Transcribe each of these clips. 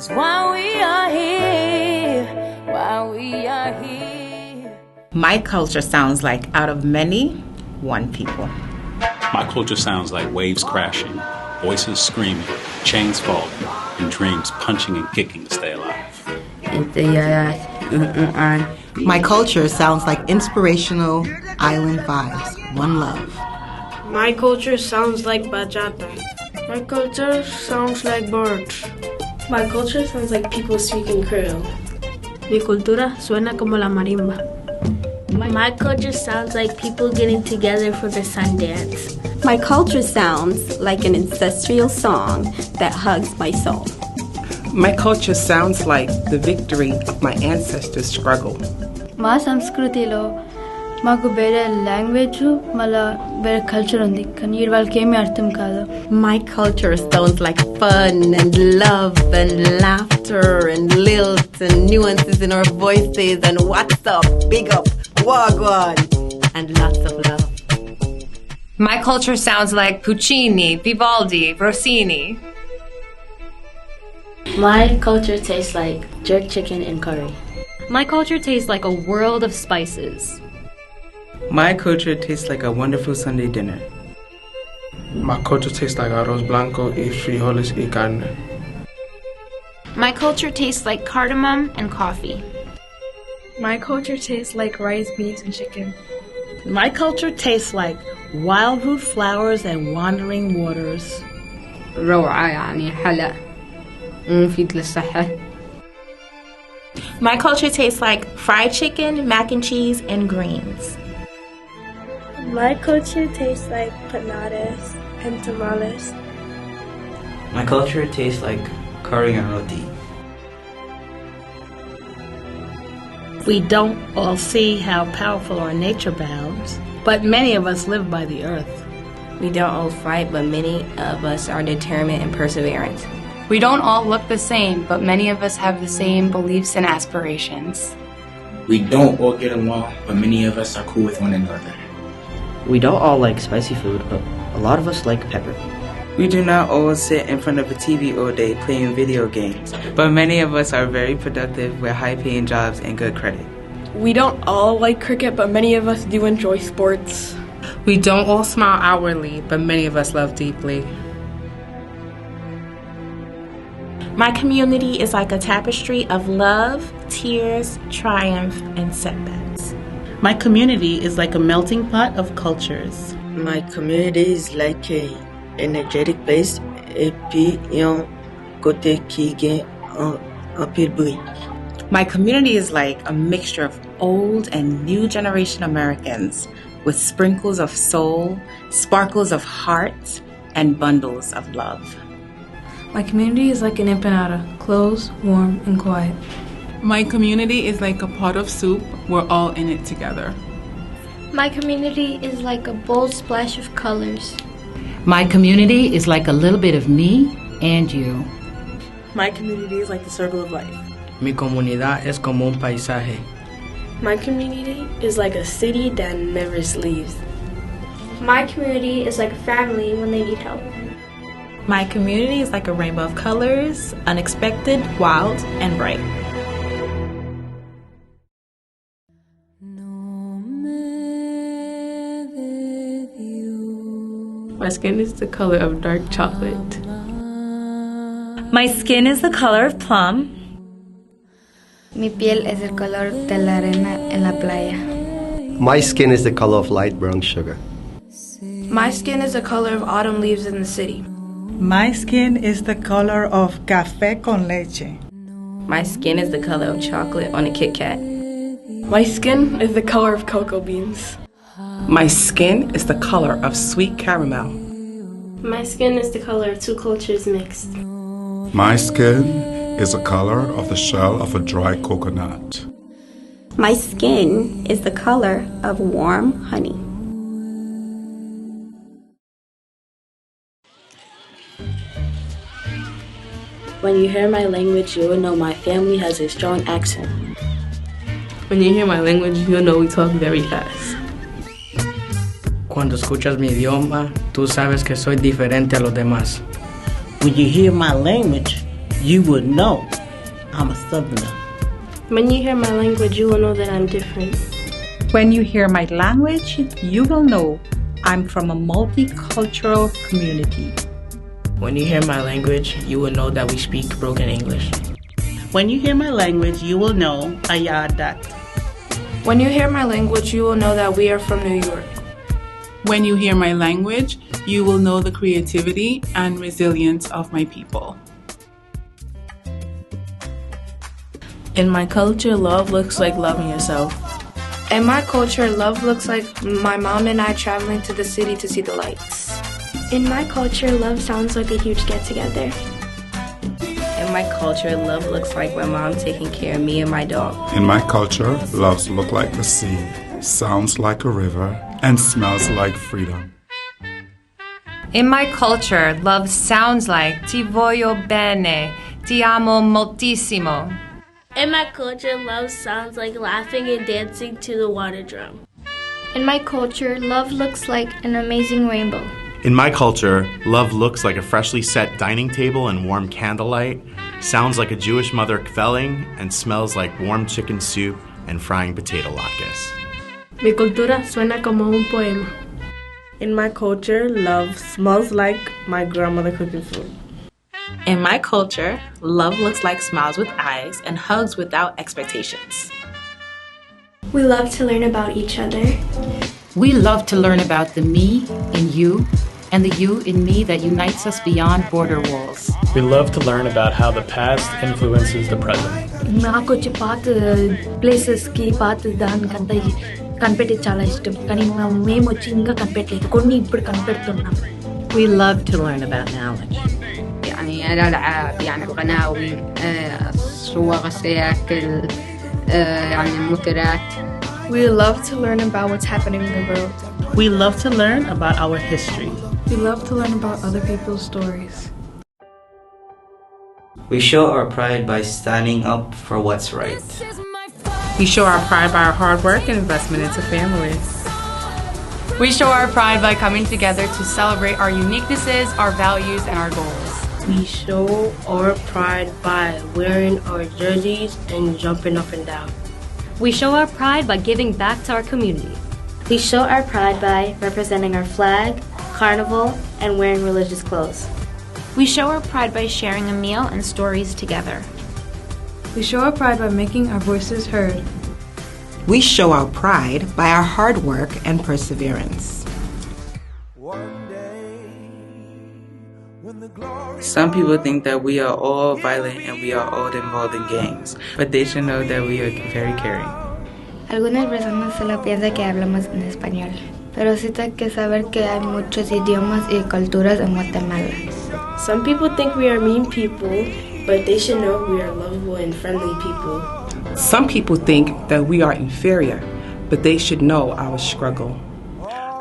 That's why we are here, why we are here. My culture sounds like out of many, one people. My culture sounds like waves crashing, voices screaming, chains falling, and dreams punching and kicking to stay alive. My culture sounds like inspirational island vibes, one love. My culture sounds like bachata. My culture sounds like birds. My culture sounds like people speaking Creole. Mi cultura suena como la marimba. My culture sounds like people getting together for the Sundance. My culture sounds like an ancestral song that hugs my soul. My culture sounds like the victory of my ancestors' struggle. మా సంస్కృతిలో మాకు వేరే language మళ్ళా వేరే culture ఉంది కానీ వాళ్ళకి ఏమీ అర్థం కాదు. My culture sounds like fun and love and laughter and lilt and nuances in our voices and what's up, big up, wagwan, and lots of love. My culture sounds like Puccini, Vivaldi, Rossini. My culture tastes like jerk chicken and curry. My culture tastes like a world of spices. My culture tastes like a wonderful Sunday dinner. My culture tastes like arroz blanco y frijoles y carne. My culture tastes like cardamom and coffee. My culture tastes like rice, beans, and chicken. My culture tastes like wildroot flowers and wandering waters. روعة يعني حلا مفيد للصحة. My culture tastes like fried chicken, mac and cheese, and greens. My culture tastes like panadas and tamales. My culture tastes like curry and roti. We don't all see how powerful our nature bounds, but many of us live by the earth. We don't all fight, but many of us are determined and perseverant. We don't all look the same, but many of us have the same beliefs and aspirations. We don't all get along, but many of us are cool with one another. We don't all like spicy food, but a lot of us like pepper. We do not all sit in front of a TV all day playing video games, but many of us are very productive with high-paying jobs and good credit. We don't all like cricket, but many of us do enjoy sports. We don't all smile outwardly, but many of us love deeply. My community is like a tapestry of love, tears, triumph, and setbacks. My community is like a melting pot of cultures. My community is like a energetic place. My community is like a mixture of old and new generation Americans with sprinkles of soul, sparkles of heart, and bundles of love. My community is like an empanada, close, warm, and quiet. My community is like a pot of soup. We're all in it together. My community is like a bold splash of colors. My community is like a little bit of me and you. My community is like the circle of life. Mi comunidad es como un paisaje. My community is like a city that never sleeps. My community is like a family when they need help. My community is like a rainbow of colors, unexpected, wild, and bright. My skin is the color of dark chocolate. My skin is the color of plum. Mi piel es el color de la arena en la playa. My skin is the color of light brown sugar. My skin is the color of autumn leaves in the city. My skin is the color of café con leche. My skin is the color of chocolate on a Kit Kat. My skin is the color of cocoa beans. My skin is the color of sweet caramel. My skin is the color of two cultures mixed. My skin is the color of the shell of a dry coconut. My skin is the color of warm honey. When you hear my language, you will know my family has a strong accent. When you hear my language, you'll know we talk very fast. Cuando escuchas mi idioma, tú sabes que soy diferente a los demás. When you hear my language, you would know I'm a Southerner. When you hear my language, you will know that I'm different. When you hear my language, you will know I'm from a multicultural community. When you hear my language, you will know that we speak broken English. When you hear my language, you will know Ayadat. When you hear my language, you will know that we are from New York. When you hear my language, you will know the creativity and resilience of my people. In my culture, love looks like loving yourself. In my culture, love looks like my mom and I traveling to the city to see the lights. In my culture, love sounds like a huge get-together. In my culture, love looks like my mom taking care of me and my dog. In my culture, loves look like the sea, sounds like a river, and smells like freedom. In my culture, love sounds like ti voglio bene, ti amo moltissimo. In my culture, love sounds like laughing and dancing to the water drum. In my culture, love looks like an amazing rainbow. In my culture, love looks like a freshly set dining table and warm candlelight, sounds like a Jewish mother kvelling, and smells like warm chicken soup and frying potato latkes. Mi cultura suena como un poema. In my culture, love smells like my grandmother cooking food. In my culture, love looks like smiles with eyes and hugs without expectations. We love to learn about each other. We love to learn about the me in you and the you in me that unites us beyond border walls. We love to learn about how the past influences the present. నాకు వచ్చి పాత ప్లేసెస్కి పాత దానికంతా కనిపెట్టి చాలా ఇష్టం కానీ మేము వచ్చి ఇంకా కనిపెట్టలేదు కొన్ని ఇప్పుడు కనిపెడుతున్నాం. We love to learn about knowledge. يعني الألعاب يعني القناوي سواق السياكل يعني الموتورات. We love to learn about what's happening in the world. We love to learn about our history. We love to learn about other people's stories. We show our pride by standing up for what's right. We show our pride by our hard work and investment into families. We show our pride by coming together to celebrate our uniquenesses, our values, and our goals. We show our pride by wearing our jerseys and jumping up and down. We show our pride by giving back to our community. We show our pride by representing our flag, carnival, and wearing religious clothes. We show our pride by sharing a meal and stories together. We show our pride by making our voices heard. We show our pride by our hard work and perseverance. Some people think that we are all violent and we are all involved in gangs, but they should know that we are very caring. Algunas personas solo piensan que hablamos en español, pero sí hay que saber que hay muchos idiomas y culturas en Guatemala. Some people think we are mean people, but they should know we are lovable and friendly people. Some people think that we are inferior, but they should know our struggle.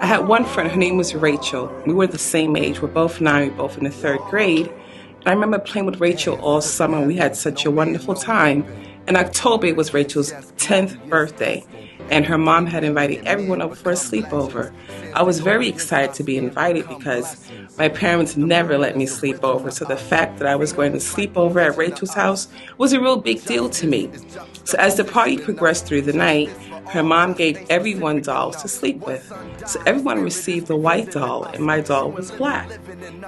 I had one friend, her name was Rachel. We were the same age. We're both 9, we're both in the 3rd grade. And I remember playing with Rachel all summer. We had such a wonderful time. In October, it was Rachel's 10th birthday, and her mom had invited everyone over for a sleepover. I was very excited to be invited because my parents never let me sleep over, so the fact that I was going to sleep over at Rachel's house was a real big deal to me. So as the party progressed through the night, her mom gave everyone dolls to sleep with. So everyone received a white doll, and my doll was black.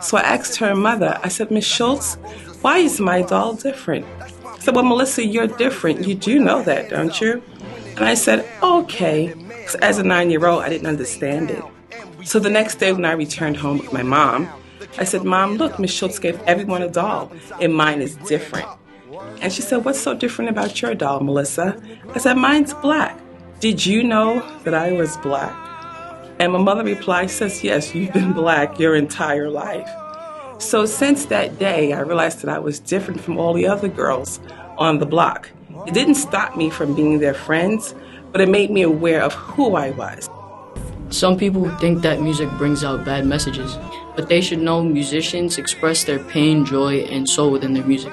So I asked her mother, I said, Miss Schultz, why is my doll different? I said, well, Melissa, you're different. You do know that, don't you? And I said, okay. So as a 9-year-old, I didn't understand it. So the next day when I returned home with my mom, I said, Mom, look, Miss Schultz gave everyone a doll, and mine is different. And she said, what's so different about your doll, Melissa? I said, mine's black. Did you know that I was black? And my mother replied, says, yes, you've been black your entire life. So since that day, I realized that I was different from all the other girls on the block. It didn't stop me from being their friends, but it made me aware of who I was. Some people think that music brings out bad messages, but they should know musicians express their pain, joy, and soul within their music.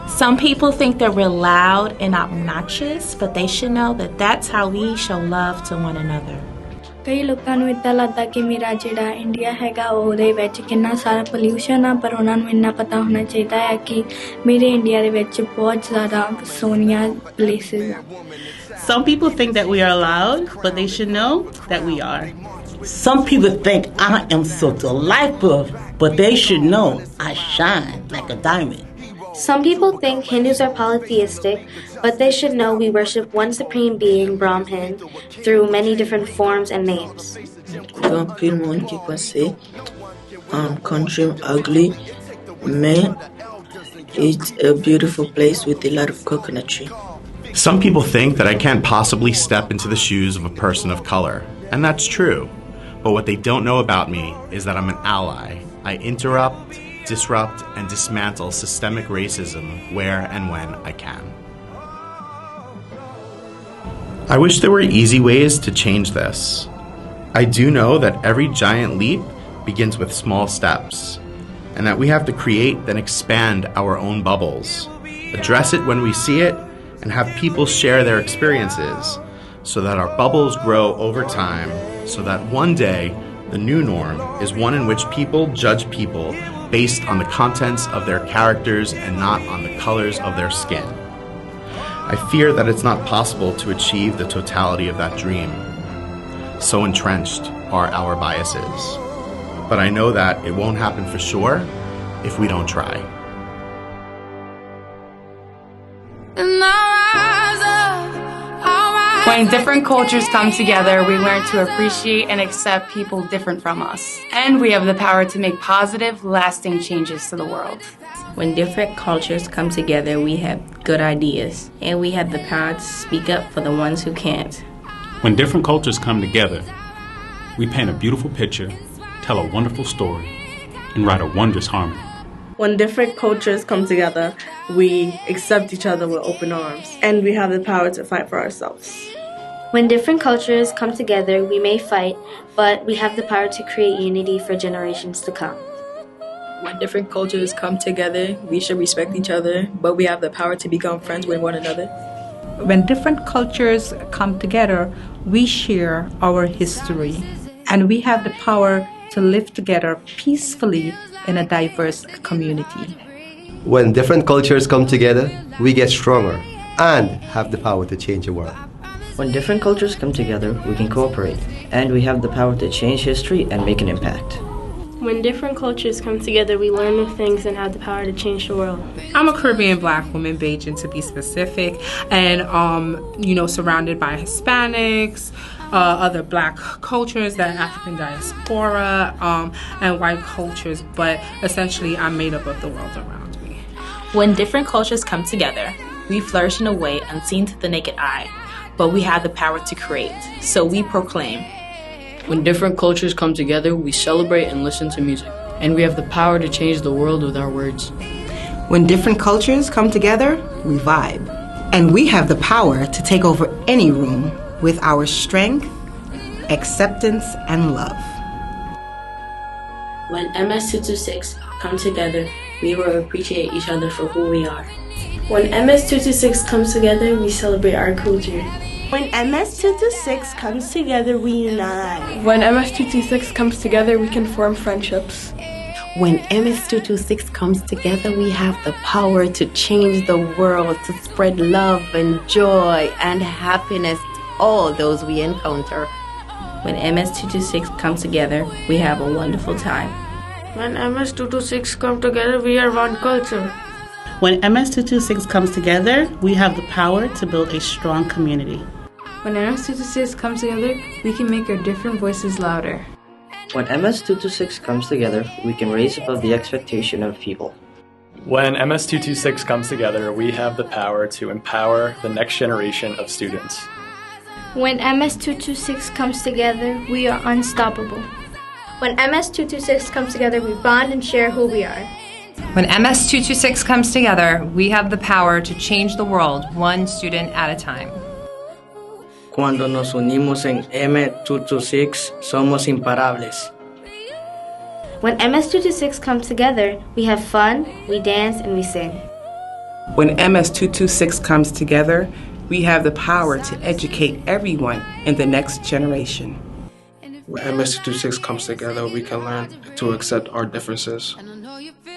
Some people think that we're loud and obnoxious, but they should know that that's how we show love to one another. ਕਈ ਲੋਕਾਂ ਨੂੰ ਇਦਾਂ ਲੱਗਦਾ ਕਿ ਮੇਰਾ ਜਿਹੜਾ India ਹੈਗਾ ਉਹਦੇ ਵਿੱਚ ਕਿੰਨਾ ਸਾਰਾ ਪੋਲਿਊਸ਼ਨ ਆ ਪਰ ਉਹਨਾਂ ਨੂੰ ਇੰਨਾ ਪਤਾ ਹੋਣਾ ਚਾਹੀਦਾ ਹੈ ਕਿ ਮੇਰੇ ਇੰਡੀਆ ਦੇ ਵਿੱਚ ਬਹੁਤ ਜ਼ਿਆਦਾ ਸੋਹਣੀਆਂ ਪਲੇਸਿਸ ਆ Some people think that we are loud, but they should know that we are. Some people think I am so delightful, but they should know I shine like a diamond. Some people think Hindus are polytheistic, but they should know we worship one supreme being, Brahman, through many different forms and names. Country ugly, man, it's a beautiful place with a lot of coconut tree. Some people think that I can't possibly step into the shoes of a person of color, and that's true. But what they don't know about me is that I'm an ally. I interrupt, disrupt, and dismantle systemic racism where and when I can. I wish there were easy ways to change this. I do know that every giant leap begins with small steps, and that we have to create then expand our own bubbles, address it when we see it, and have people share their experiences so that our bubbles grow over time, so that one day the new norm is one in which people judge people based on the contents of their characters and not on the colors of their skin. I fear that it's not possible to achieve the totality of that dream. So entrenched are our biases. But I know that it won't happen for sure if we don't try. When different cultures come together, we learn to appreciate and accept people different from us. And we have the power to make positive, lasting changes to the world. When different cultures come together, we have good ideas. And we have the power to speak up for the ones who can't. When different cultures come together, we paint a beautiful picture, tell a wonderful story, and write a wondrous harmony. When different cultures come together, we accept each other with open arms. And we have the power to fight for ourselves. When different cultures come together, we may fight, but we have the power to create unity for generations to come. When different cultures come together, we should respect each other, but we have the power to become friends with one another. When different cultures come together, we share our history, and we have the power to live together peacefully in a diverse community. When different cultures come together, we get stronger and have the power to change the world. When different cultures come together, we can cooperate, and we have the power to change history and make an impact. When different cultures come together, we learn new things and have the power to change the world. I'm a Caribbean Black woman, Bajan to be specific, and surrounded by Hispanics, other Black cultures, the African diaspora, and white cultures. But essentially, I'm made up of the world around me. When different cultures come together, we flourish in a way unseen to the naked eye, but we have the power to create. So we proclaim. When different cultures come together, we celebrate and listen to music. And we have the power to change the world with our words. When different cultures come together, we vibe. And we have the power to take over any room with our strength, acceptance, and love. When MS-226 come together, we will appreciate each other for who we are. When MS-226 comes together, we celebrate our culture. When MS-226 comes together, we unite. When MS-226 comes together, we can form friendships. When MS-226 comes together, we have the power to change the world, to spread love and joy and happiness to all those we encounter. When MS-226 comes together, we have a wonderful time. When MS-226 come together, we are one culture. When MS-226 comes together, we have the power to build a strong community. When MS-226 comes together, we can make our different voices louder. When MS-226 comes together, we can raise above the expectation of people. When MS-226 comes together, we have the power to empower the next generation of students. When MS-226 comes together, we are unstoppable. When MS-226 comes together, we bond and share who we are. When MS-226 comes together, we have the power to change the world one student at a time. Cuando nos unimos en M226, somos imparables. When MS-226 comes together, we have fun, we dance, and we sing. When MS-226 comes together, we have the power to educate everyone in the next generation. When MS226 comes together, we can learn to accept our differences.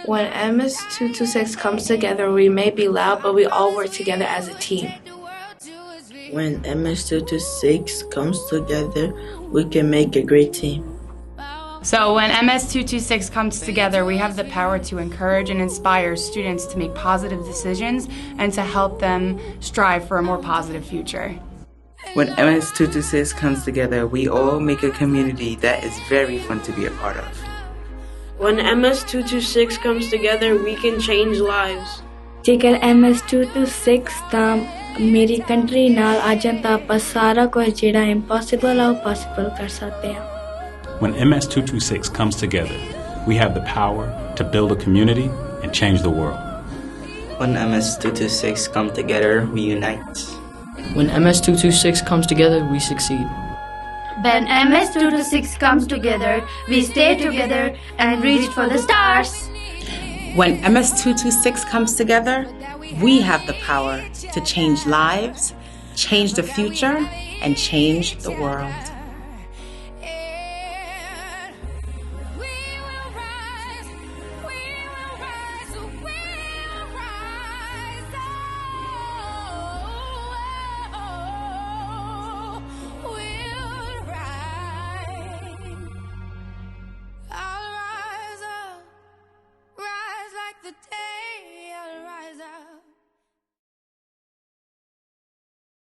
When MS226 comes together, we may be loud, but we all work together as a team. When MS226 comes together, we can make a great team. So when MS226 comes together, we have the power to encourage and inspire students to make positive decisions and to help them strive for a more positive future. When MS226 comes together, we all make a community that is very fun to be a part of. When MS226 comes together, we can change lives. ਜੇਕਰ MS226 ਤਾਂ ਮੇਰੀ country ਨਾਲ ਆ ਜਾਣ ਤਾਂ ਆਪਾਂ ਸਾਰਾ ਕੁਝ ਜਿਹੜਾ ਇੰਪੋਸੀਬਲ ਆ ਉਹ ਪੋਸੀਬਲ ਕਰ ਸਕਦੇ ਹਾਂ. When MS226 comes together, we have the power to build a community and change the world. When MS226 come together, we unite. When MS226 comes together, we succeed. When MS226 comes together, we stay together and reach for the stars. When MS226 comes together, we have the power to change lives, change the future, and change the world.